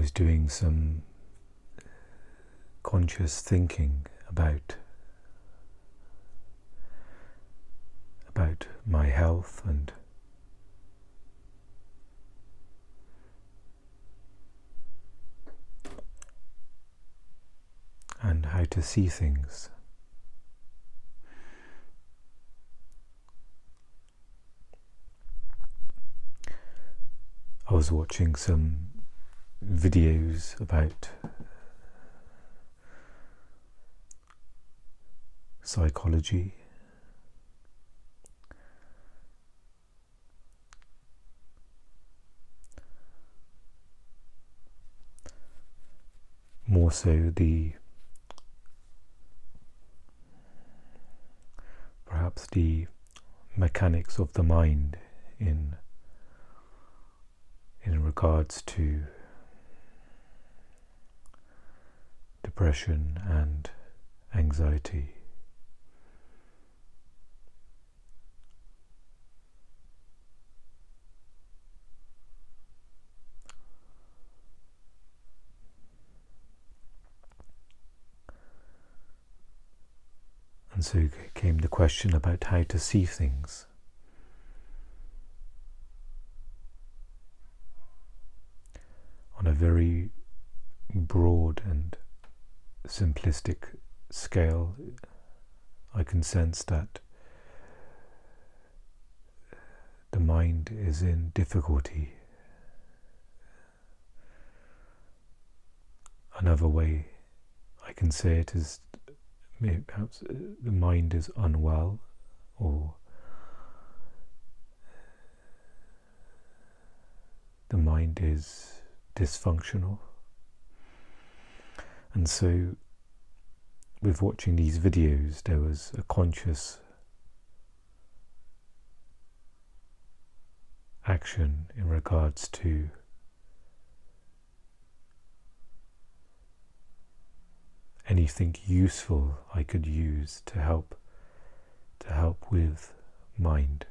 was doing some conscious thinking about my health and how to see things. I was watching some videos about psychology, more so perhaps the mechanics of the mind in regards to depression and anxiety. And so came the question about how to see things. On a very broad and simplistic scale, I can sense that the mind is in difficulty. Another way I can say it is maybe perhaps the mind is unwell, or the mind is dysfunctional. And so with watching these videos, there was a conscious action in regards to anything useful I could use to help with mind.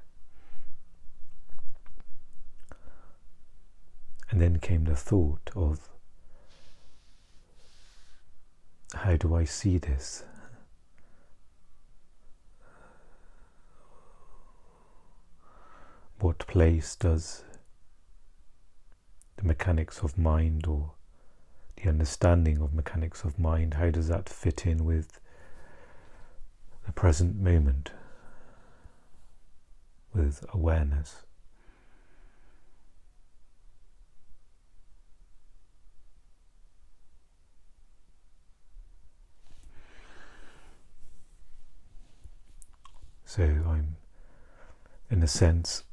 And then came the thought of, how do I see this? What place does the mechanics of mind, or the understanding of mechanics of mind, how does that fit in with the present moment, with awareness? So I'm, in a sense,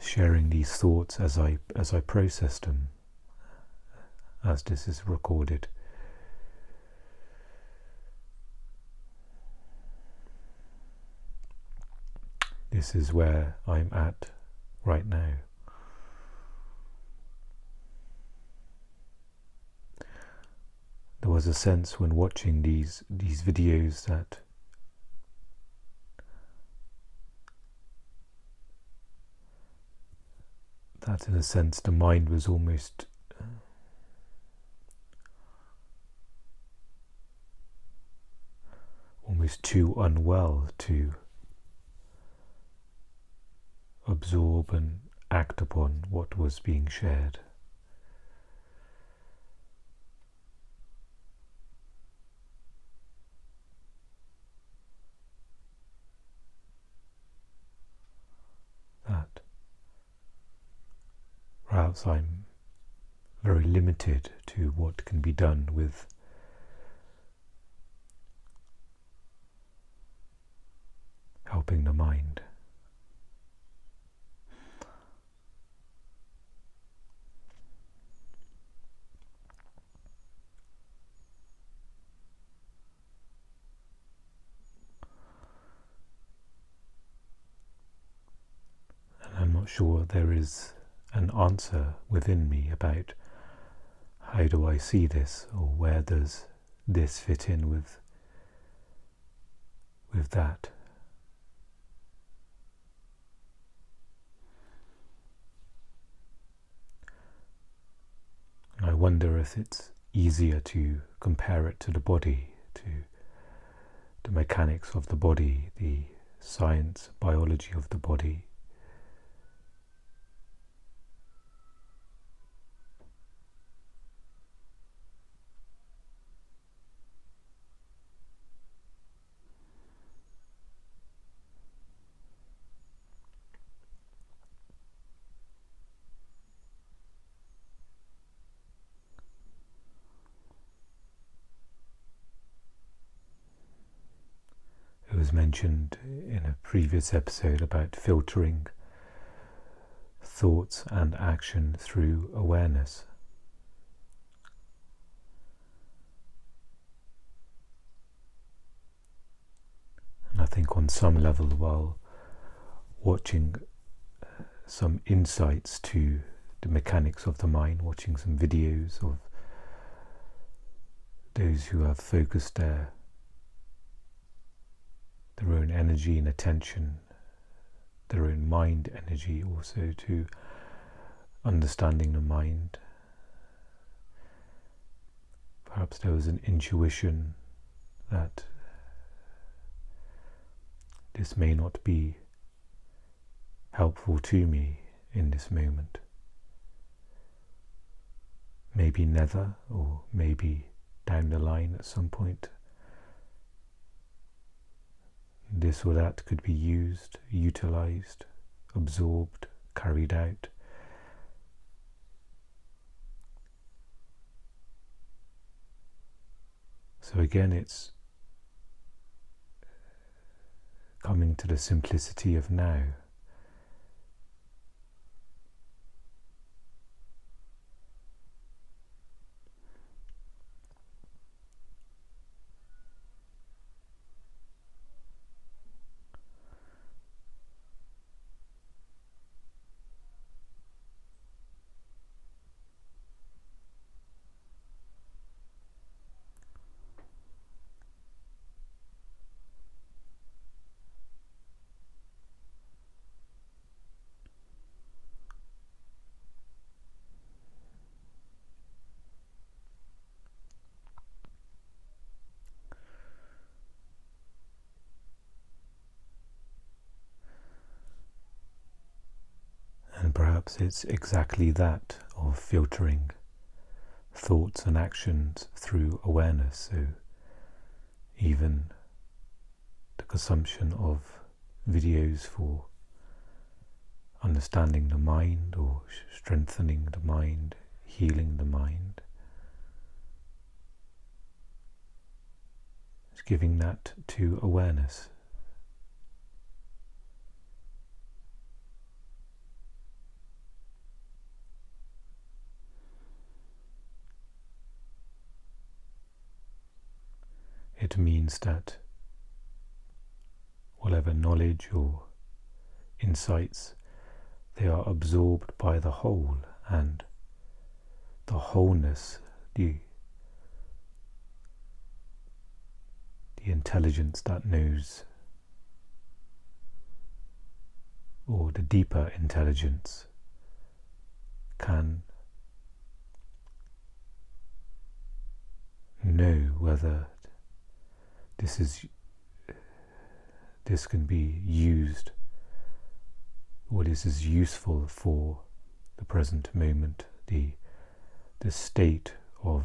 sharing these thoughts as I process them, as this is recorded. This is where I'm at right now. There was a sense when watching these videos that in a sense the mind was almost too unwell to absorb and act upon what was being shared. That perhaps I'm very limited to what can be done with helping the mind. And I'm not sure there is an answer within me about how do I see this, or where does this fit in with that. wonder if it's easier to compare it to the body, to the mechanics of the body, the science, biology of the body. It was mentioned in a previous episode about filtering thoughts and action through awareness. And I think on some level, while watching some insights to the mechanics of the mind, watching some videos of those who have focused their own energy and attention, their own mind energy also to understanding the mind. Perhaps there was an intuition that this may not be helpful to me in this moment. Maybe never, or maybe down the line at some point, this or that could be used, utilized, absorbed, carried out. So again, it's coming to the simplicity of now. And perhaps it's exactly that of filtering thoughts and actions through awareness. So even the consumption of videos for understanding the mind or strengthening the mind, healing the mind, is giving that to awareness. It means that whatever knowledge or insights, they are absorbed by the whole, and the wholeness, the intelligence that knows, or the deeper intelligence, can know whether this can be used, or this is useful for the present moment, the state of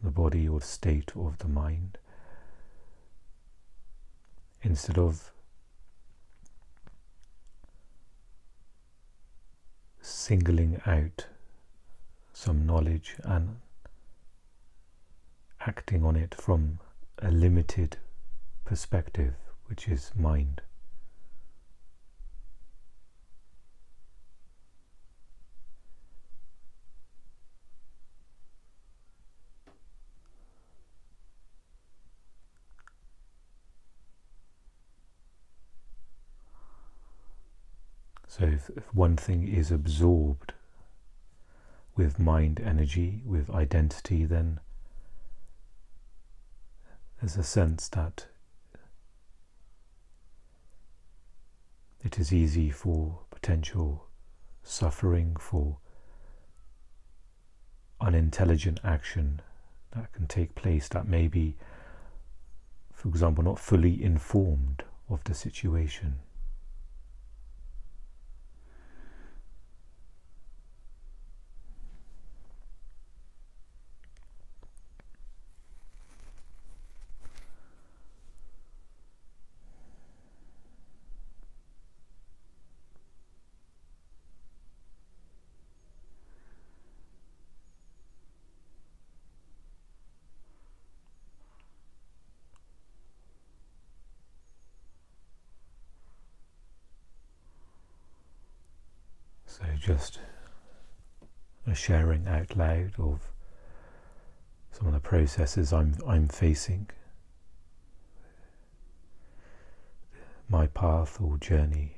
the body or state of the mind, instead of singling out some knowledge and acting on it from a limited perspective, which is mind. So if one thing is absorbed with mind energy, with identity, then there's a sense that it is easy for potential suffering, for unintelligent action that can take place that may be, for example, not fully informed of the situation. So just a sharing out loud of some of the processes I'm facing, my path or journey.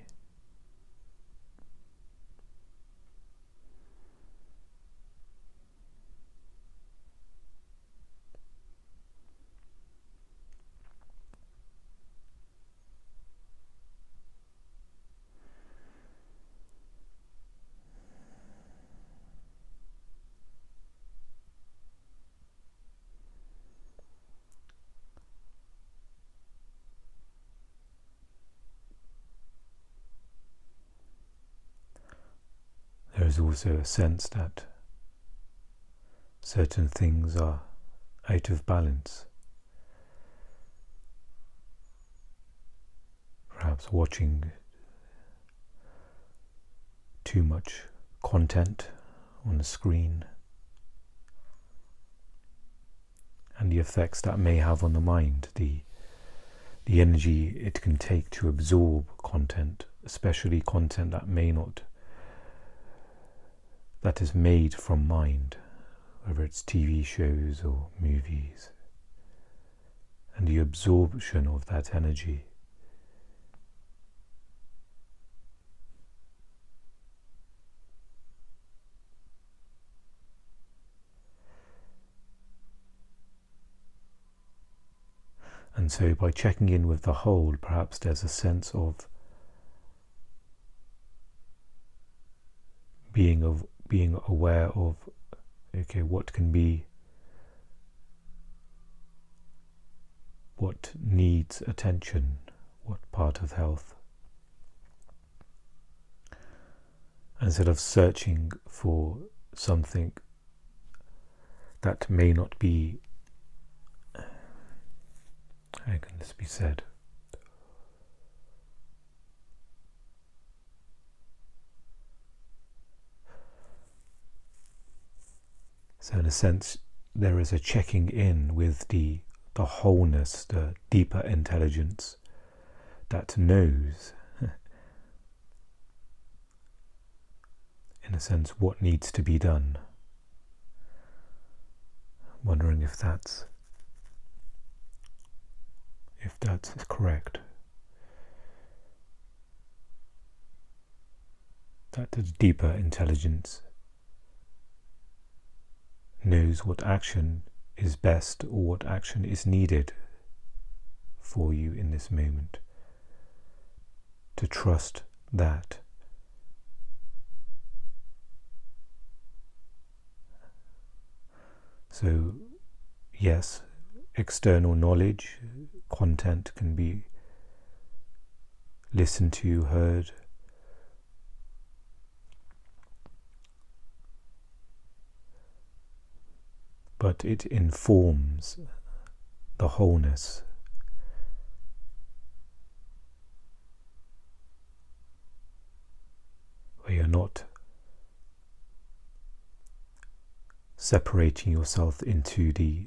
There is also a sense that certain things are out of balance. Perhaps watching too much content on the screen and the effects that may have on the mind, the energy it can take to absorb content, especially content that is made from mind, whether it's TV shows or movies, and the absorption of that energy. And so by checking in with the whole, perhaps there's a sense of being aware of, okay, what needs attention, what part of health. Instead of searching for something that may not be, how can this be said? So in a sense, there is a checking in with the wholeness, the deeper intelligence that knows, in a sense, what needs to be done. I'm wondering if that's correct. That the deeper intelligence knows what action is best or what action is needed for you in this moment. To trust that. So, yes, external knowledge, content can be listened to, heard, but it informs the wholeness. Where you're not separating yourself into the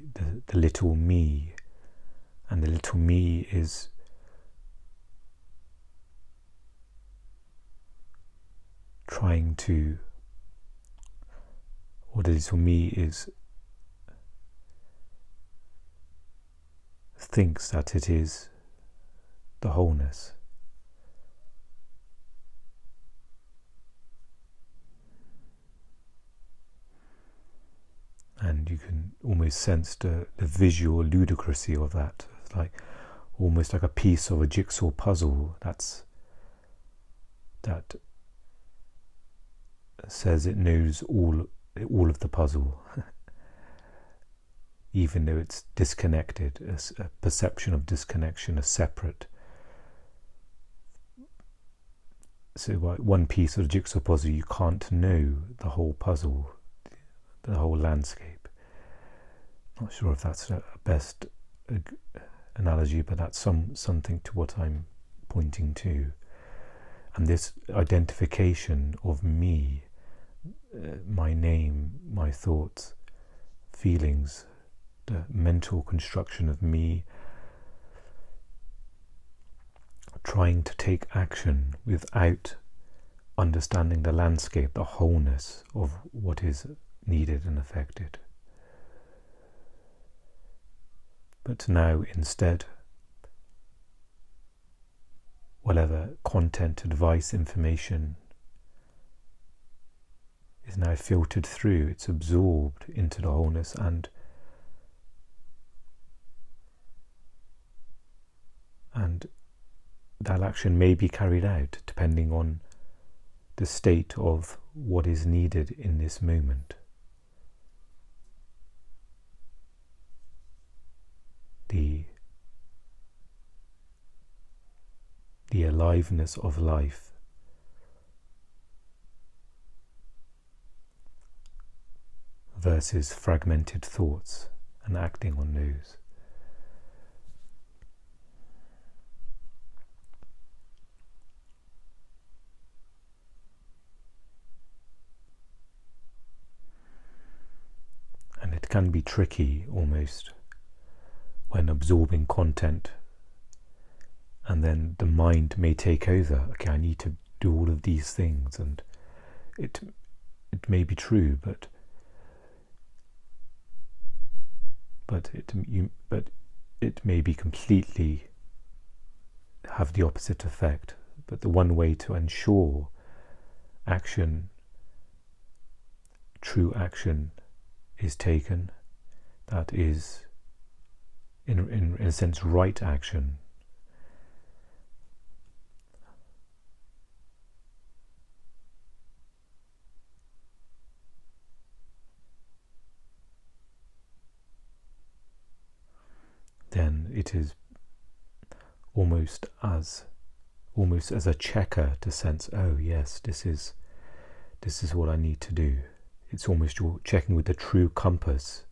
little me, and the little me is trying to, or the little me is thinks that it is the wholeness. And you can almost sense the visual ludicrousy of that. It's like almost like a piece of a jigsaw puzzle that says it knows all all of the puzzle, even though it's disconnected, a perception of disconnection, a separate. So one piece of the jigsaw puzzle, you can't know the whole puzzle, the whole landscape. Not sure if that's a best analogy, but that's something to what I'm pointing to. And this identification of me, my name, my thoughts, feelings, the mental construction of me, trying to take action without understanding the landscape, the wholeness of what is needed and affected. But now instead, whatever content, advice, information is now filtered through, it's absorbed into the wholeness, and that action may be carried out depending on the state of what is needed in this moment. The aliveness of life versus fragmented thoughts and acting on those. And it can be tricky almost when absorbing content, and then the mind may take over. Okay, I need to do all of these things, and it may be true, but it may be completely have the opposite effect. But the one way to ensure action, true action, is taken, that is in a sense right action, then it is almost as a checker to sense, oh yes, this is what I need to do. It's almost you're checking with the true compass.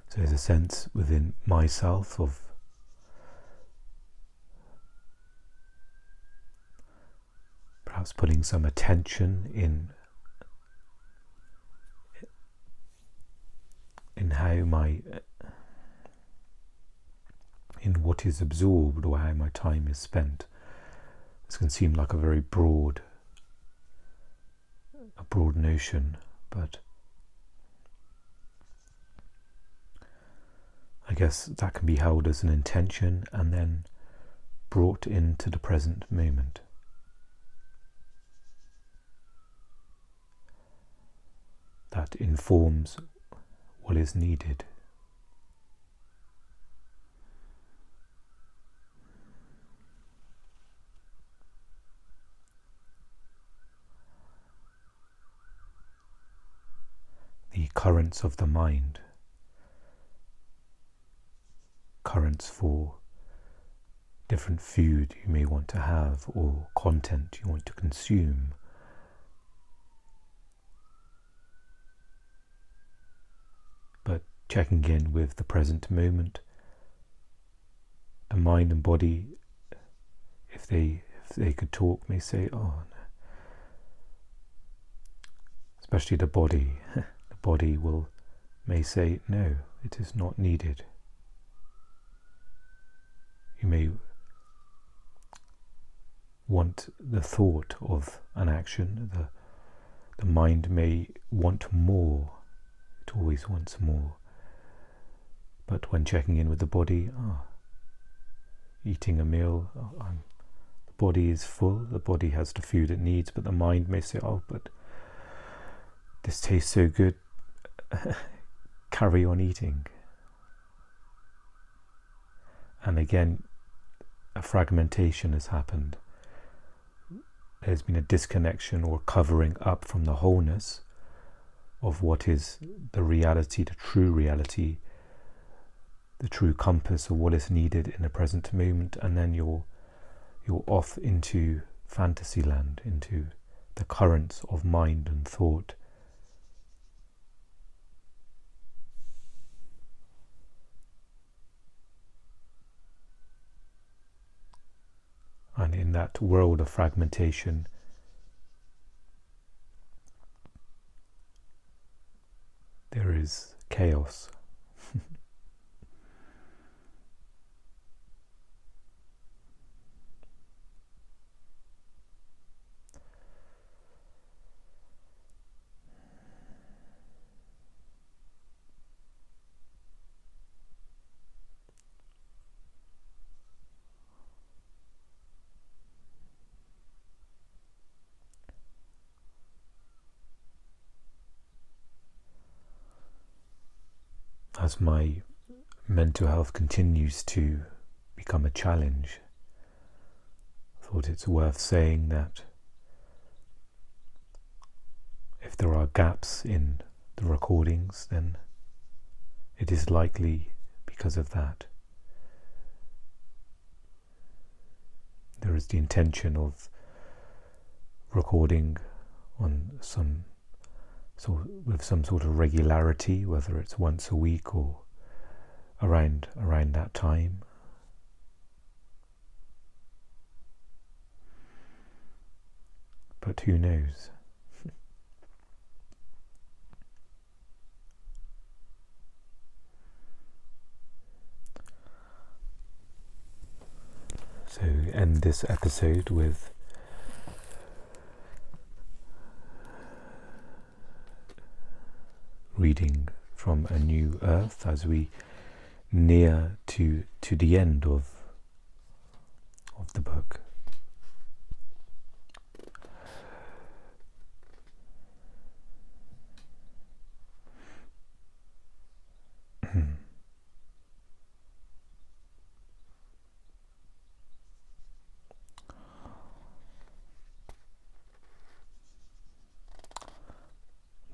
So there's a sense within myself of perhaps putting some attention in how in what is absorbed or how my time is spent. This can seem like a very broad notion, but I guess that can be held as an intention and then brought into the present moment. That informs what is needed. The currents of the mind, currents for different food you may want to have or content you want to consume. But checking in with the present moment, the mind and body, if they could talk, may say, oh no. Especially the body. The body may say, no, it is not needed. You may want the thought of an action. The mind may want more. It always wants more. But when checking in with the body, eating a meal, the body is full, the body has the food it needs, but the mind may say, but this tastes so good, carry on eating. And again, a fragmentation has happened. There's been a disconnection or covering up from the wholeness of what is the reality, the true compass of what is needed in the present moment, and then you're off into fantasy land, into the currents of mind and thought. And in that world of fragmentation, there is chaos. As my mental health continues to become a challenge, I thought it's worth saying that if there are gaps in the recordings, then it is likely because of that. There is the intention of recording on with some sort of regularity, whether it's once a week or around that time. But who knows? So end this episode with reading from A New Earth as we near to the end of the book.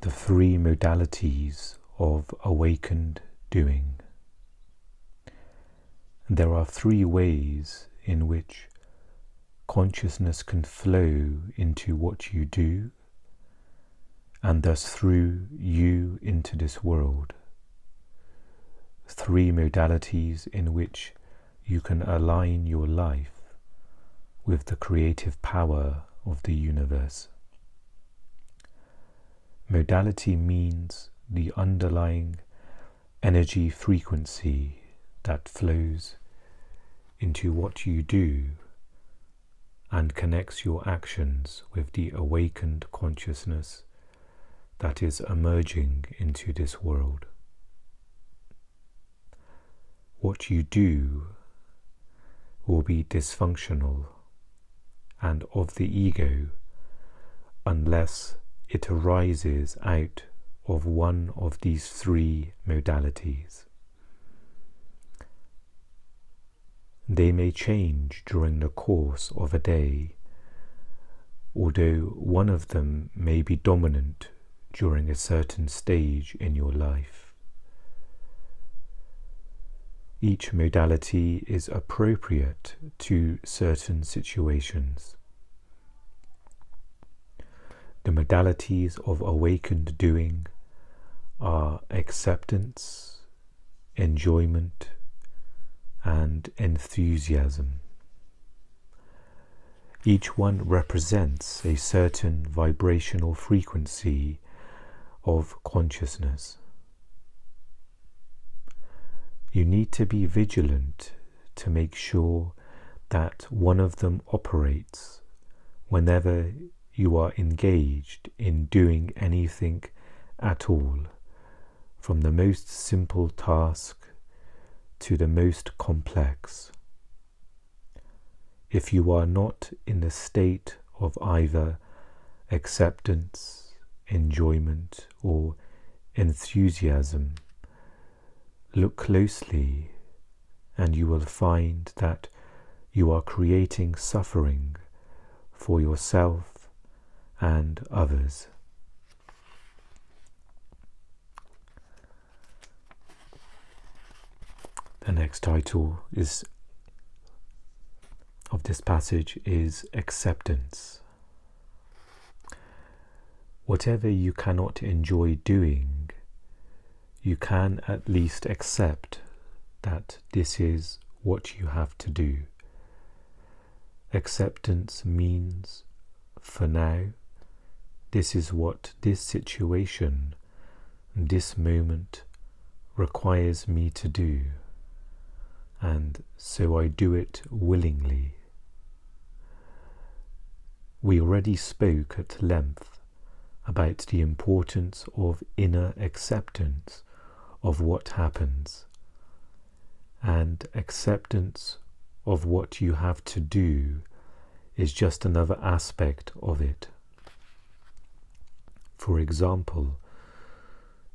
The three modalities of awakened doing. There are three ways in which consciousness can flow into what you do, and thus through you into this world. Three modalities in which you can align your life with the creative power of the universe. Modality means the underlying energy frequency that flows into what you do and connects your actions with the awakened consciousness that is emerging into this world. What you do will be dysfunctional and of the ego unless it arises out of one of these three modalities. They may change during the course of a day, although one of them may be dominant during a certain stage in your life. Each modality is appropriate to certain situations. The modalities of awakened doing are acceptance, enjoyment, and enthusiasm. Each one represents a certain vibrational frequency of consciousness. You need to be vigilant to make sure that one of them operates whenever you are engaged in doing anything at all, from the most simple task to the most complex. If you are not in a state of either acceptance, enjoyment, or enthusiasm, look closely and you will find that you are creating suffering for yourself and others. The next title of this passage is acceptance. Whatever you cannot enjoy doing, you can at least accept that this is what you have to do. Acceptance means, for now, this is what this situation, this moment requires me to do, and so I do it willingly. We already spoke at length about the importance of inner acceptance of what happens, and acceptance of what you have to do is just another aspect of it. For example,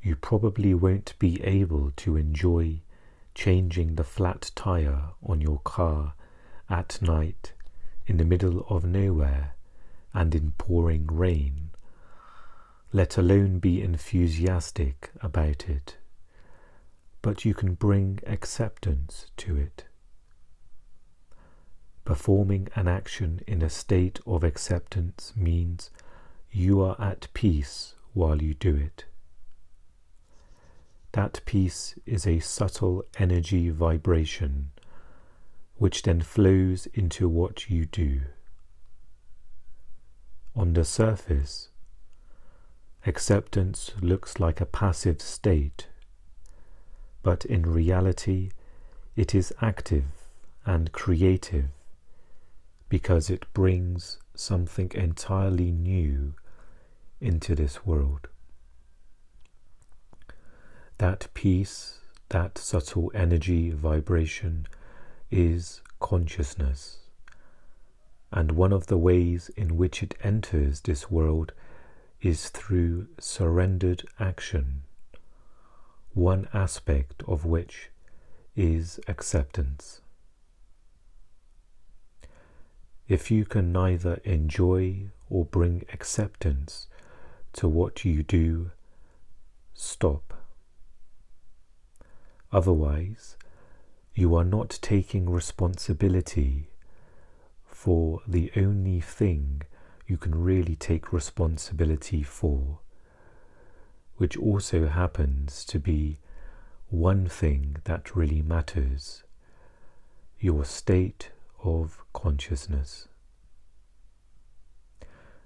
you probably won't be able to enjoy changing the flat tire on your car at night in the middle of nowhere and in pouring rain, let alone be enthusiastic about it, but you can bring acceptance to it. Performing an action in a state of acceptance means you are at peace while you do it. That peace is a subtle energy vibration which then flows into what you do. On the surface, acceptance looks like a passive state, but in reality it is active and creative because it brings something entirely new into this world. That peace, that subtle energy vibration is consciousness, and one of the ways in which it enters this world is through surrendered action, one aspect of which is acceptance. If you can neither enjoy or bring acceptance to what you do, stop. Otherwise, you are not taking responsibility for the only thing you can really take responsibility for, which also happens to be one thing that really matters: your state of consciousness.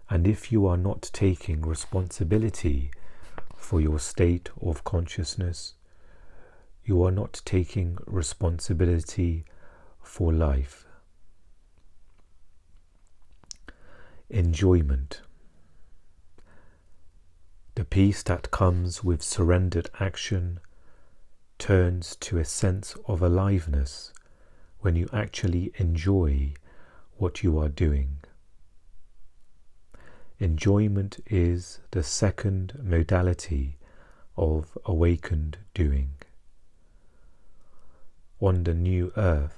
And if you are not taking responsibility for your state of consciousness, you are not taking responsibility for life. Enjoyment. The peace that comes with surrendered action turns to a sense of aliveness when you actually enjoy what you are doing. Enjoyment is the second modality of awakened doing. On the new earth,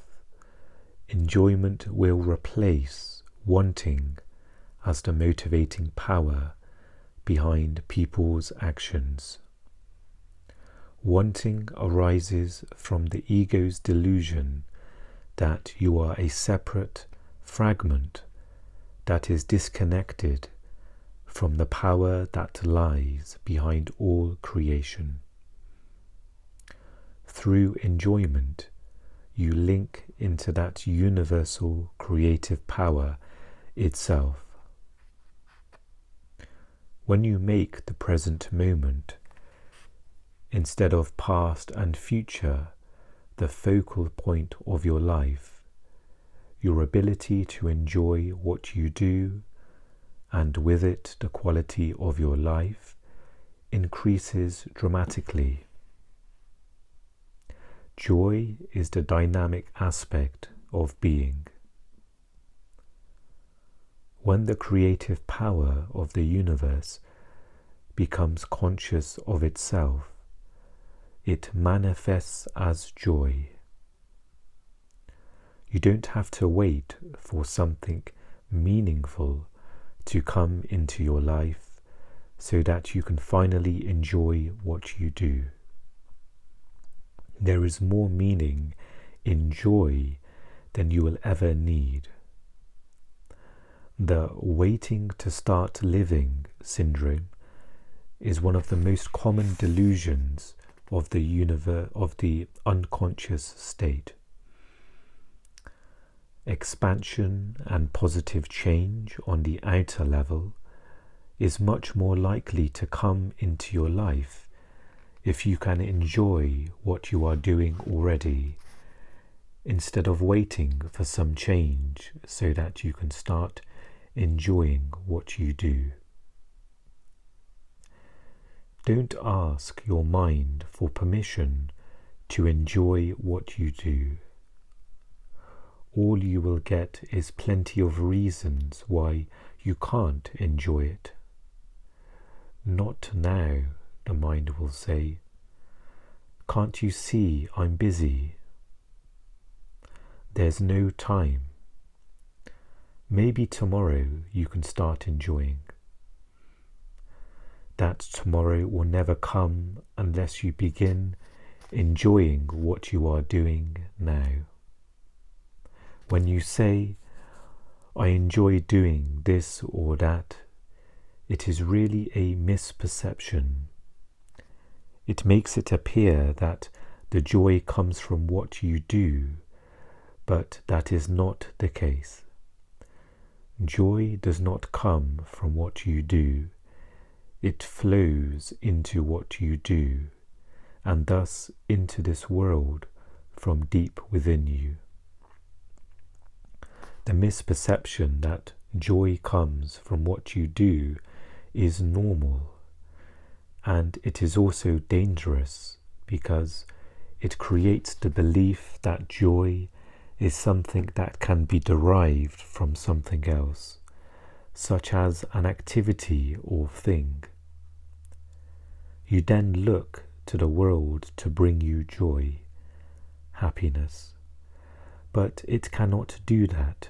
enjoyment will replace wanting as the motivating power behind people's actions. Wanting arises from the ego's delusion that you are a separate fragment that is disconnected from the power that lies behind all creation. Through enjoyment, you link into that universal creative power itself. When you make the present moment, instead of past and future, the focal point of your life, your ability to enjoy what you do and with it the quality of your life, increases dramatically. Joy is the dynamic aspect of being. When the creative power of the universe becomes conscious of itself, it manifests as joy. You don't have to wait for something meaningful to come into your life so that you can finally enjoy what you do. There is more meaning in joy than you will ever need. The waiting to start living syndrome is one of the most common delusions of the unconscious state. Expansion and positive change on the outer level is much more likely to come into your life if you can enjoy what you are doing already, instead of waiting for some change so that you can start enjoying what you do. Don't ask your mind for permission to enjoy what you do. All you will get is plenty of reasons why you can't enjoy it. Not now, the mind will say. Can't you see I'm busy? There's no time. Maybe tomorrow you can start enjoying. That tomorrow will never come unless you begin enjoying what you are doing now. When you say, I enjoy doing this or that, it is really a misperception. It makes it appear that the joy comes from what you do, but that is not the case. Joy does not come from what you do. It flows into what you do, and thus into this world from deep within you. The misperception that joy comes from what you do is normal, and it is also dangerous because it creates the belief that joy is something that can be derived from something else, such as an activity or thing. You then look to the world to bring you joy, happiness, but it cannot do that.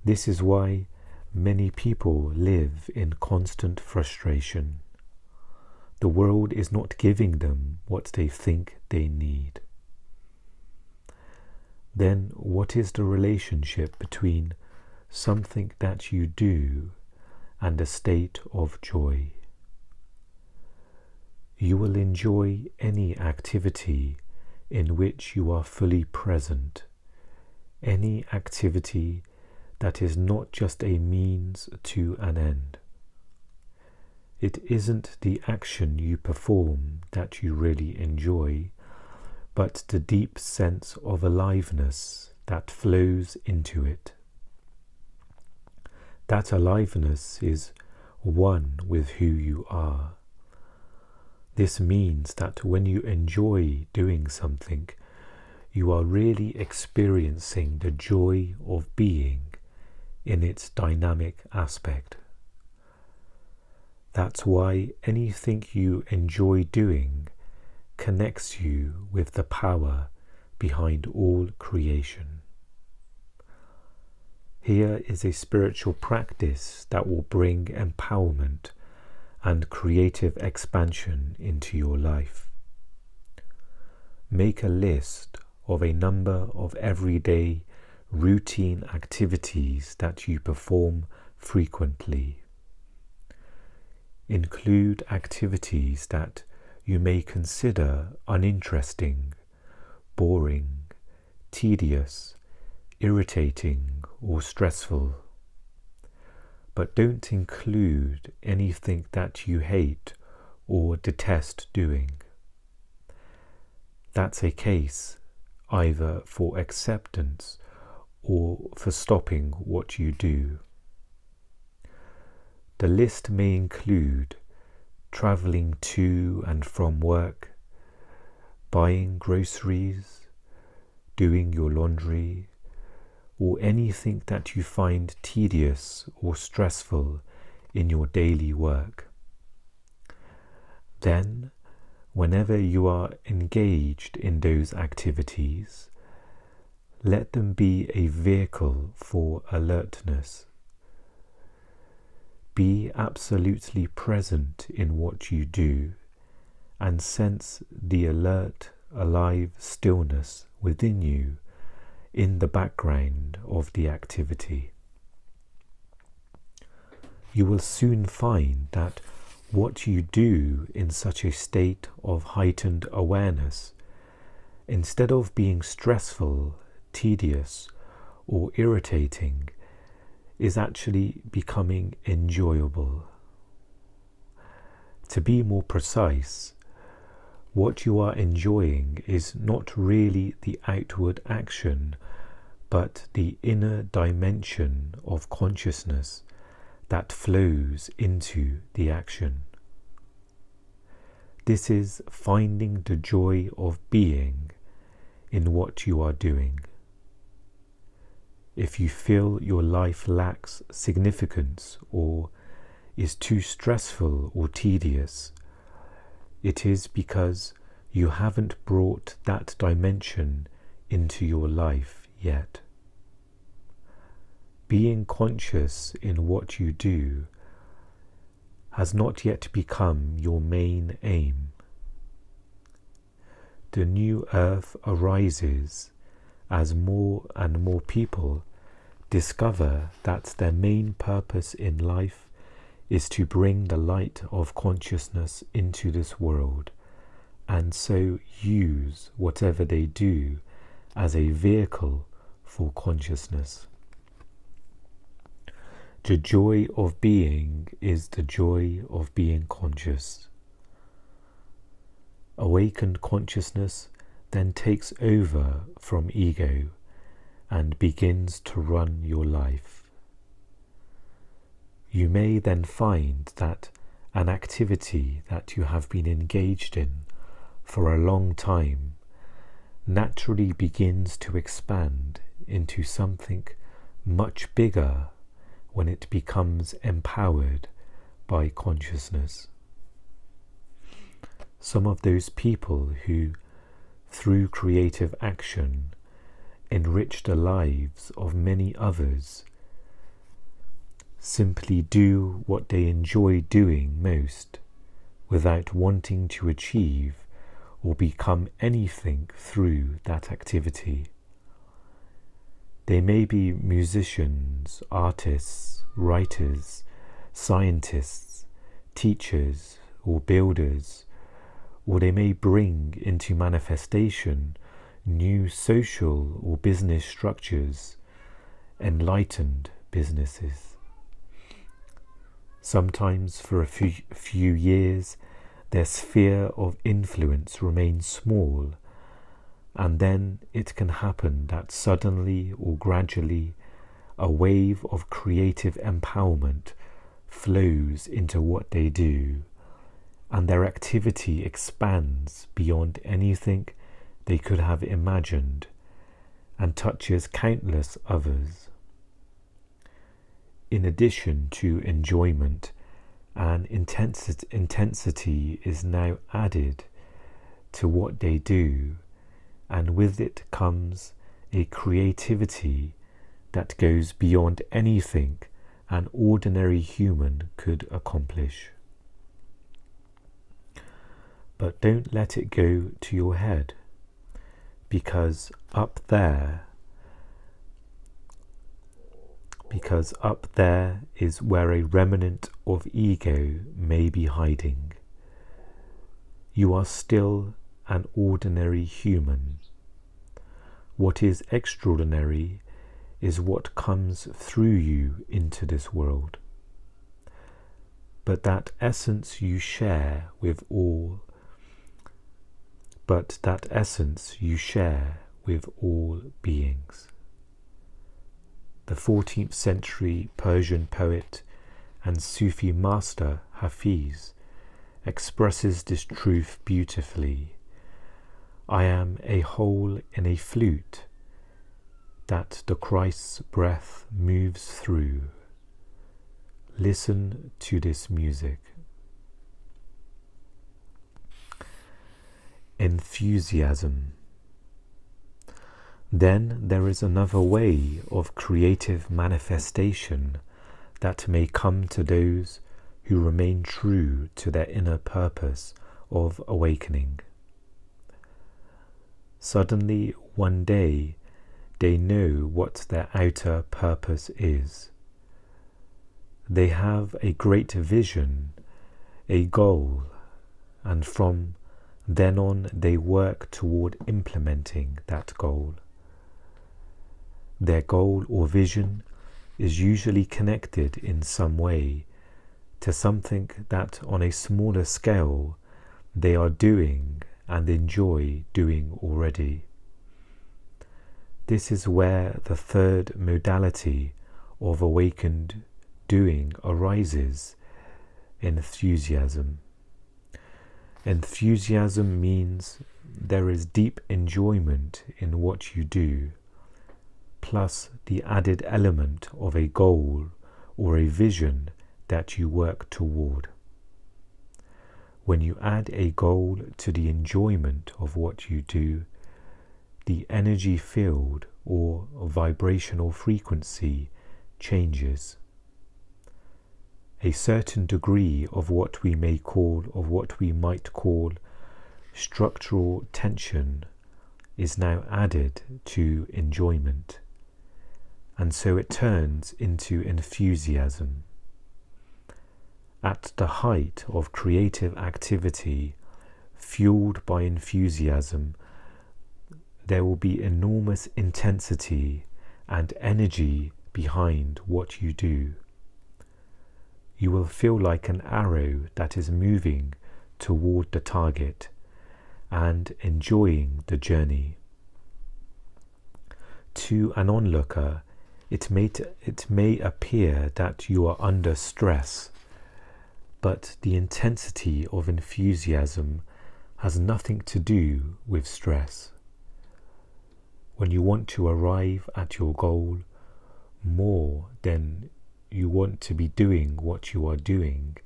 This is why many people live in constant frustration. The world is not giving them what they think they need. Then what is the relationship between something that you do and a state of joy? You will enjoy any activity in which you are fully present, any activity that is not just a means to an end. It isn't the action you perform that you really enjoy, but the deep sense of aliveness that flows into it. That aliveness is one with who you are. This means that when you enjoy doing something, you are really experiencing the joy of being in its dynamic aspect. That's why anything you enjoy doing connects you with the power behind all creation. Here is a spiritual practice that will bring empowerment and creative expansion into your life. Make a list of a number of everyday routine activities that you perform frequently. Include activities that you may consider uninteresting, boring, tedious, irritating, or stressful. But don't include anything that you hate or detest doing. That's a case either for acceptance or for stopping what you do. The list may include traveling to and from work, buying groceries, doing your laundry, or anything that you find tedious or stressful in your daily work. Then, whenever you are engaged in those activities, let them be a vehicle for alertness. Be absolutely present in what you do and sense the alert, alive stillness within you in the background of the activity. You will soon find that what you do in such a state of heightened awareness, instead of being stressful, tedious, or irritating, is actually becoming enjoyable. To be more precise, what you are enjoying is not really the outward action, but the inner dimension of consciousness that flows into the action. This is finding the joy of being in what you are doing. If you feel your life lacks significance or is too stressful or tedious, it is because you haven't brought that dimension into your life yet. Being conscious in what you do has not yet become your main aim. The new earth arises as more and more people discover that their main purpose in life is to bring the light of consciousness into this world, and so use whatever they do as a vehicle for consciousness. The joy of being is the joy of being conscious. Awakened consciousness then takes over from ego and begins to run your life. You may then find that an activity that you have been engaged in for a long time naturally begins to expand into something much bigger when it becomes empowered by consciousness. Some of those people who, through creative action, enrich the lives of many others, simply do what they enjoy doing most without wanting to achieve or become anything through that activity. They may be musicians, artists, writers, scientists, teachers, or builders, or they may bring into manifestation new social or business structures, enlightened businesses. Sometimes for a few years, their sphere of influence remains small, and then it can happen that suddenly or gradually a wave of creative empowerment flows into what they do, and their activity expands beyond anything they could have imagined and touches countless others. In addition to enjoyment, an intensity is now added to what they do, and with it comes a creativity that goes beyond anything an ordinary human could accomplish. But don't let it go to your head, because up there is where a remnant of ego may be hiding. You are still an ordinary human. What is extraordinary is what comes through you into this world. But that essence you share with all beings. The 14th century Persian poet and Sufi master Hafiz expresses this truth beautifully. I am a hole in a flute that the Christ's breath moves through. Listen to this music. Enthusiasm. Then there is another way of creative manifestation that may come to those who remain true to their inner purpose of awakening. Suddenly, one day, they know what their outer purpose is. They have a great vision, a goal, and from then on they work toward implementing that goal. Their goal or vision is usually connected in some way to something that on a smaller scale they are doing and enjoy doing already. This is where the third modality of awakened doing arises: enthusiasm. Enthusiasm means there is deep enjoyment in what you do, plus the added element of a goal or a vision that you work toward. When you add a goal to the enjoyment of what you do, the energy field or vibrational frequency changes. A certain degree of what we might call structural tension is now added to enjoyment, and so it turns into enthusiasm. At the height of creative activity, fueled by enthusiasm, there will be enormous intensity and energy behind what you do. You will feel like an arrow that is moving toward the target and enjoying the journey. To an onlooker, it may appear that you are under stress, but the intensity of enthusiasm has nothing to do with stress. When you want to arrive at your goal more than you want to be doing what you are doing,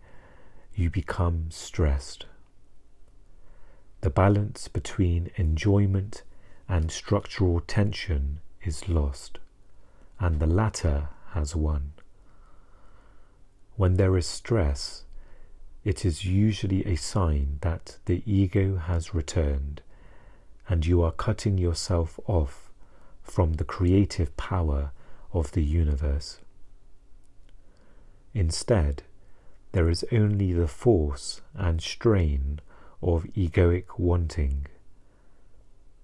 you become stressed. The balance between enjoyment and structural tension is lost, and the latter has won. When there is stress, it is usually a sign that the ego has returned and you are cutting yourself off from the creative power of the universe. Instead, there is only the force and strain of egoic wanting,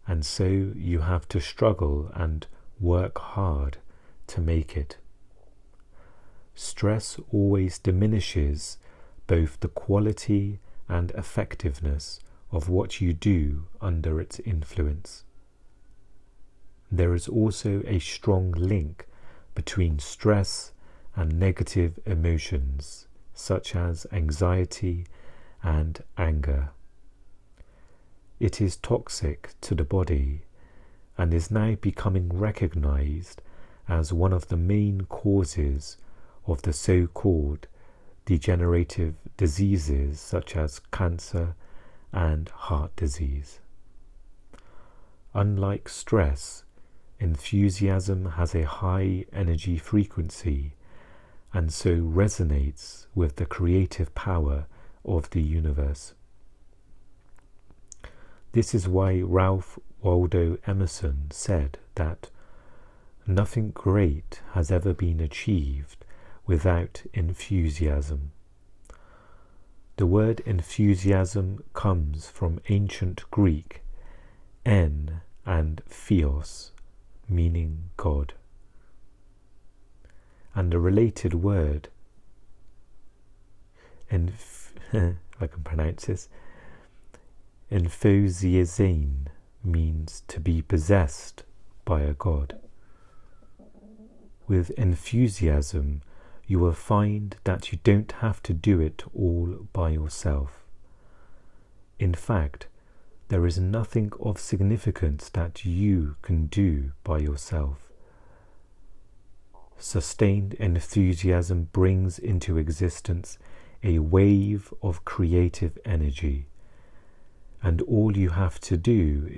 and so you have to struggle and work hard to make it. Stress always diminishes both the quality and effectiveness of what you do under its influence. There is also a strong link between stress and negative emotions, such as anxiety and anger. It is toxic to the body and is now becoming recognized as one of the main causes of the so-called degenerative diseases such as cancer and heart disease. Unlike stress, enthusiasm has a high energy frequency and so resonates with the creative power of the universe. This is why Ralph Waldo Emerson said that nothing great has ever been achieved without enthusiasm. The word enthusiasm comes from ancient Greek en and theos, meaning God. And the related word, if I can pronounce this, enthusiazein, means to be possessed by a god. With enthusiasm, you will find that you don't have to do it all by yourself. In fact, there is nothing of significance that you can do by yourself. Sustained enthusiasm brings into existence a wave of creative energy, and all you have to do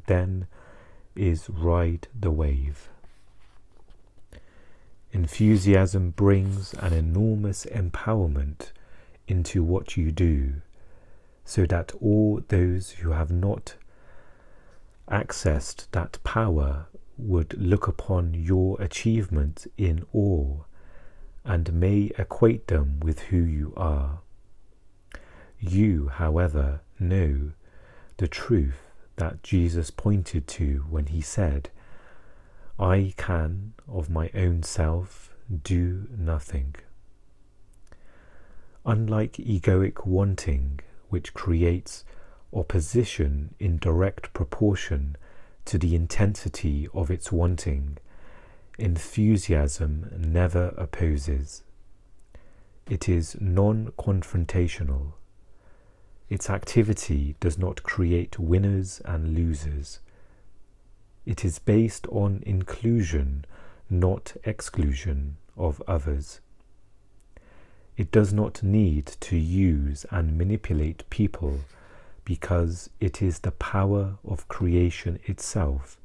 then is ride the wave. Enthusiasm brings an enormous empowerment into what you do, so that all those who have not accessed that power would look upon your achievement in awe and may equate them with who you are. You, however, know the truth that Jesus pointed to when he said, "I can of my own self do nothing." Unlike egoic wanting, which creates opposition in direct proportion to the intensity of its wanting, enthusiasm never opposes. It is non-confrontational. Its activity does not create winners and losers. It is based on inclusion, not exclusion of others. It does not need to use and manipulate people because it is the power of creation itself,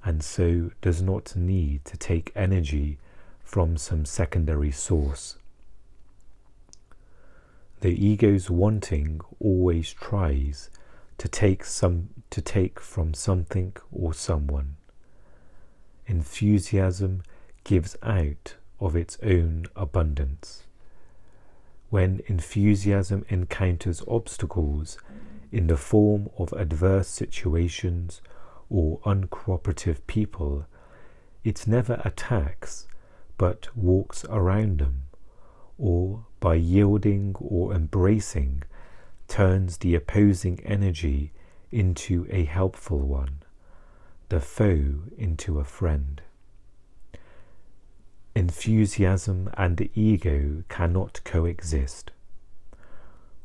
and so does not need to take energy from some secondary source. The ego's wanting always tries to take from something or someone. Enthusiasm gives out of its own abundance. When enthusiasm encounters obstacles in the form of adverse situations or uncooperative people, it never attacks but walks around them, or by yielding or embracing, turns the opposing energy into a helpful one, the foe into a friend. Enthusiasm and the ego cannot coexist.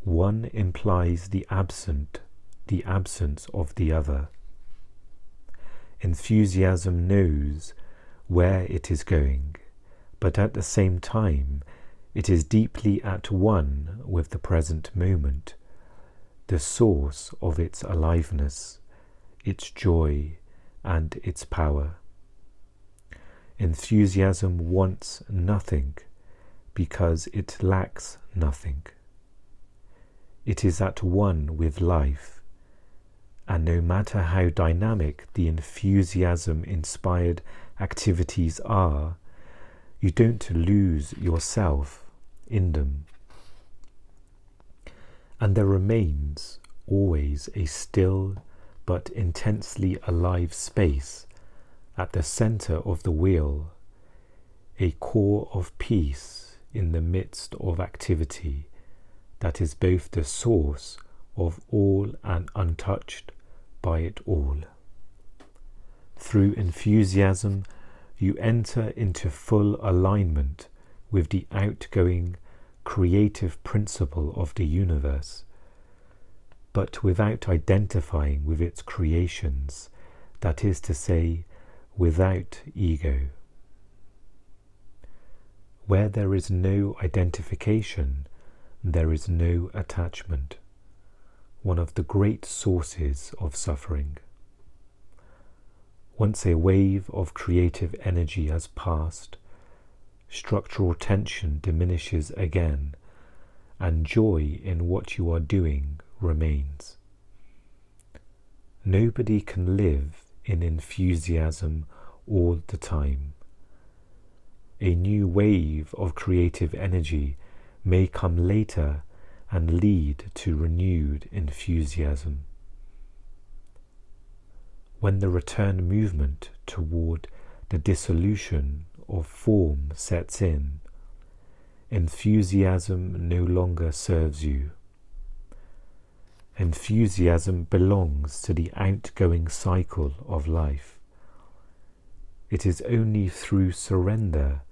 One implies the absence of the other. Enthusiasm knows where it is going, but at the same time it is deeply at one with the present moment, the source of its aliveness, its joy, and its power. Enthusiasm wants nothing because it lacks nothing. It is at one with life, and no matter how dynamic the enthusiasm-inspired activities are, you don't lose yourself in them. And there remains always a still but intensely alive space at the center of the wheel, a core of peace in the midst of activity that is both the source of all and untouched by it all. Through enthusiasm, you enter into full alignment with the outgoing creative principle of the universe, but without identifying with its creations, that is to say, without ego. Where there is no identification, there is no attachment, one of the great sources of suffering. Once a wave of creative energy has passed, structural tension diminishes again, and joy in what you are doing remains. Nobody can live in enthusiasm all the time. A new wave of creative energy may come later and lead to renewed enthusiasm. When the return movement toward the dissolution of form sets in, enthusiasm no longer serves you. Enthusiasm belongs to the outgoing cycle of life. It is only through surrender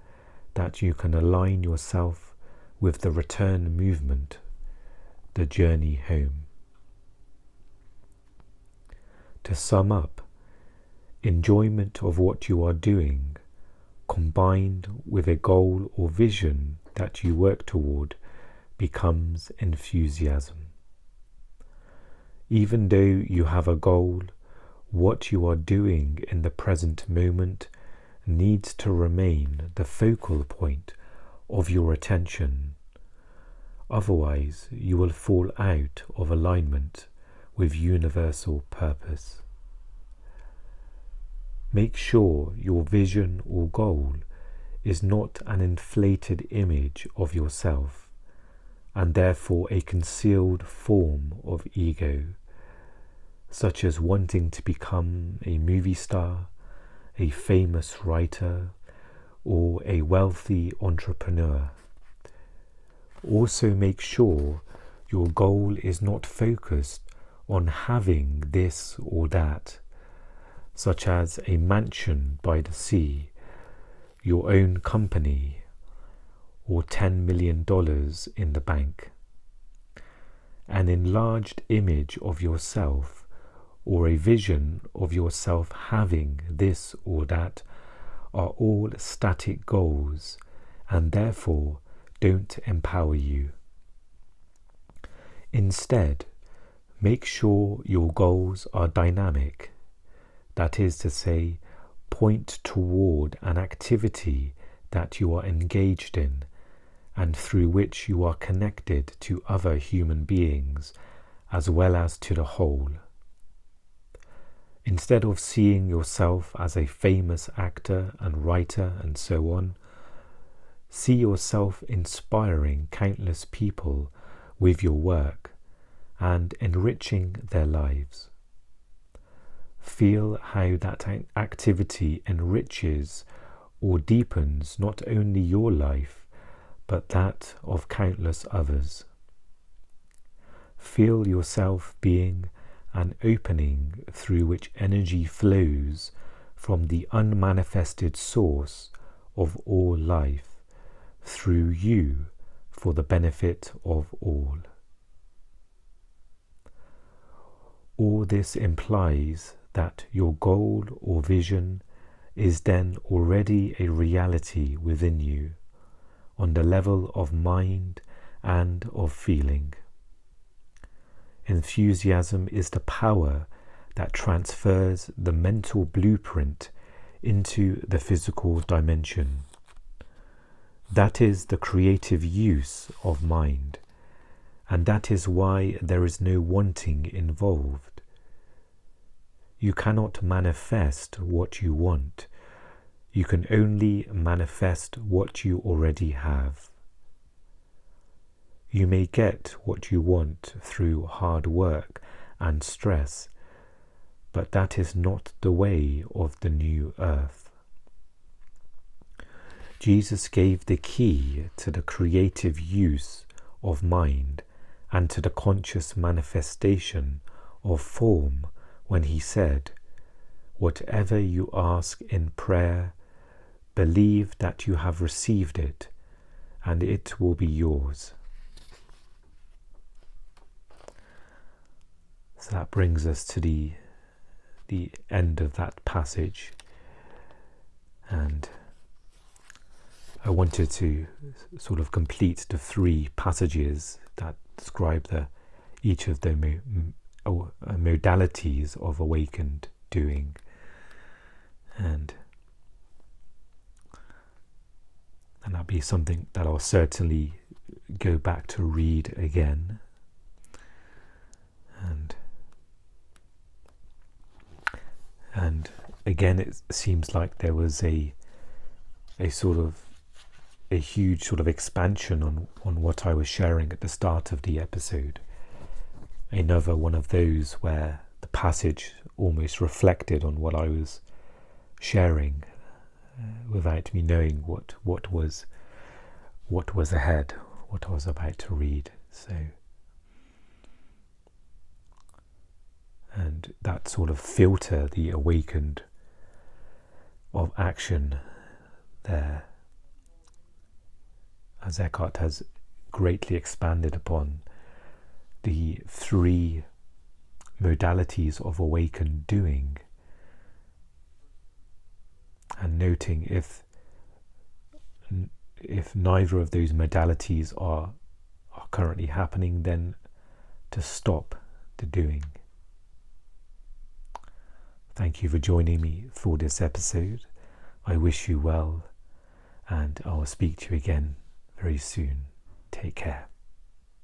that you can align yourself with the return movement, the journey home. To sum up, enjoyment of what you are doing, combined with a goal or vision that you work toward, becomes enthusiasm. Even though you have a goal, what you are doing in the present moment needs to remain the focal point of your attention. Otherwise, you will fall out of alignment with universal purpose. Make sure your vision or goal is not an inflated image of yourself, and therefore a concealed form of ego, such as wanting to become a movie star, a famous writer, or a wealthy entrepreneur. Also make sure your goal is not focused on having this or that, such as a mansion by the sea, your own company, or $10 million in the bank. An enlarged image of yourself or a vision of yourself having this or that are all static goals and therefore don't empower you. Instead, make sure your goals are dynamic, that is to say, point toward an activity that you are engaged in and through which you are connected to other human beings as well as to the whole. Instead of seeing yourself as a famous actor and writer and so on, see yourself inspiring countless people with your work and enriching their lives. Feel how that activity enriches or deepens not only your life, but that of countless others. Feel yourself being an opening through which energy flows from the unmanifested source of all life through you for the benefit of all. All this implies that your goal or vision is then already a reality within you on the level of mind and of feeling. Enthusiasm is the power that transfers the mental blueprint into the physical dimension. That is the creative use of mind, and that is why there is no wanting involved. You cannot manifest what you want. You can only manifest what you already have. You may get what you want through hard work and stress, but that is not the way of the new earth. Jesus gave the key to the creative use of mind and to the conscious manifestation of form when he said, "Whatever you ask in prayer, believe that you have received it, and it will be yours." So that brings us to the end of that passage, and I wanted to sort of complete the 3 passages that describe each of the modalities of awakened doing, and that'll be something that I'll certainly go back to read again. And again, it seems like there was a huge sort of expansion on what I was sharing at the start of the episode. Another one of those where the passage almost reflected on what I was sharing without me knowing what was ahead, what I was about to read. And that sort of filter the awakened of action there, as Eckhart has greatly expanded upon the 3 modalities of awakened doing, and noting if neither of those modalities are currently happening, then to stop the doing. Thank you for joining me for this episode. I wish you well, and I will speak to you again very soon. Take care.